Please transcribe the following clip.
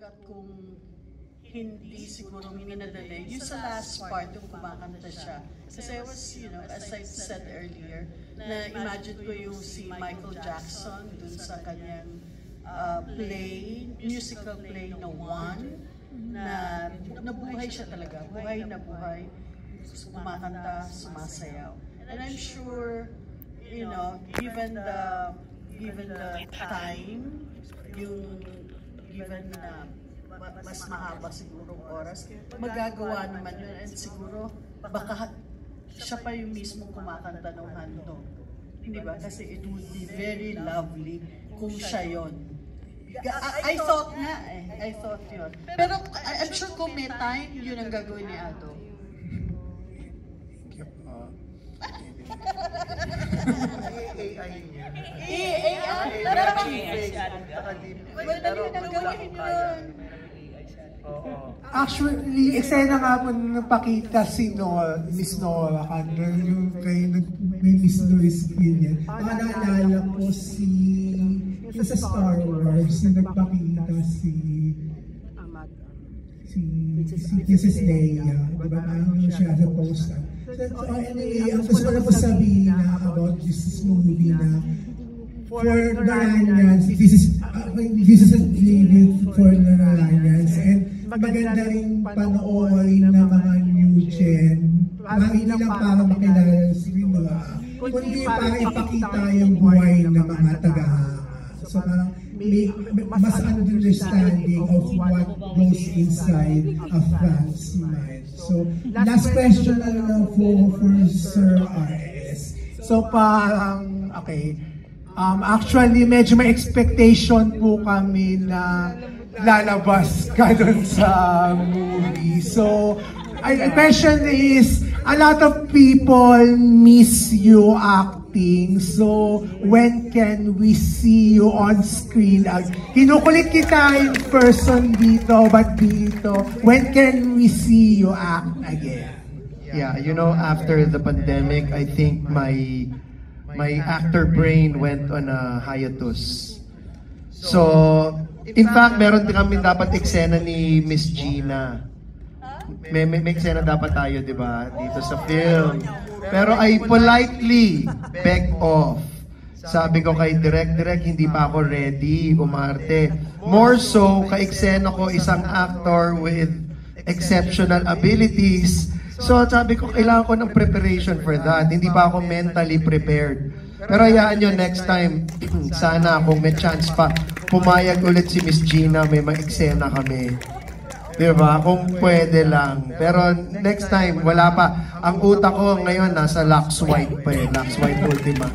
hanggat kung hindi siguro minadali. Yung sa last part, yung kumakanta siya. Kasi I was, as I said earlier, na imagine ko yung si Michael Jackson dun sa kanyang play, musical play na One, na nabuhay siya talaga. Buhay na buhay. Kumakanta, sumasayaw. And I'm sure, given the time, given na mas mahaba siguro oras, magagawa naman yun. And siguro, baka siya pa yung mismo kumakanta ng handog. Hindi ba? Kasi it would be very lovely kung siya yun. I thought nga I thought yun. Pero I'm sure kung may time, yun ang gagawin ni Ado. AI niya. AI? Well, dali na nang gawin yun. Actually, eksena nga po nung napakita si Miss Nora Candor, yung kay may Miss Doris Green. Naalala ko sa Star Wars na nagpakita si Mrs. Leia, diba? Parang siya sa poster. So anyway, ang gusto ko na po sabihin about this movie na for Naranyans, this is a tribute for Naranyans, and maganda rin panoorin ng mga new gen, hindi lang para makilala si Nora, kundi para ipakita yung buhay ng mga taga-hanga. So parang may mas understanding of what goes inside a fan's mind. So last question na lang for Sir R.S. So parang, okay, actually medyo may expectation po kami na lalabas ka dun sa movie. So, the question is, a lot of people miss you acting. So, when can we see you on screen? Kinukulit kita in person dito, but dito, when can we see you act again? Yeah, after the pandemic, I think my actor brain went on a hiatus. So, in fact, meron din kami dapat eksena ni Miss Gina. May eksena dapat tayo, di ba? Dito sa film. Pero I politely begged off. Sabi ko kay Direk, hindi pa ako ready umarte. More so, ka-eksena ko isang actor with exceptional abilities. So sabi ko, kailangan ko ng preparation for that. Hindi pa ako mentally prepared. Pero hayaan nyo, next time, sana kung may chance pa, pumayag ulit si Miss Gina, may eksena kami. Diba? Kung pwede lang. Pero next time, wala pa. Ang utak ko ngayon, nasa Lux White pa eh. Lux White Ultima.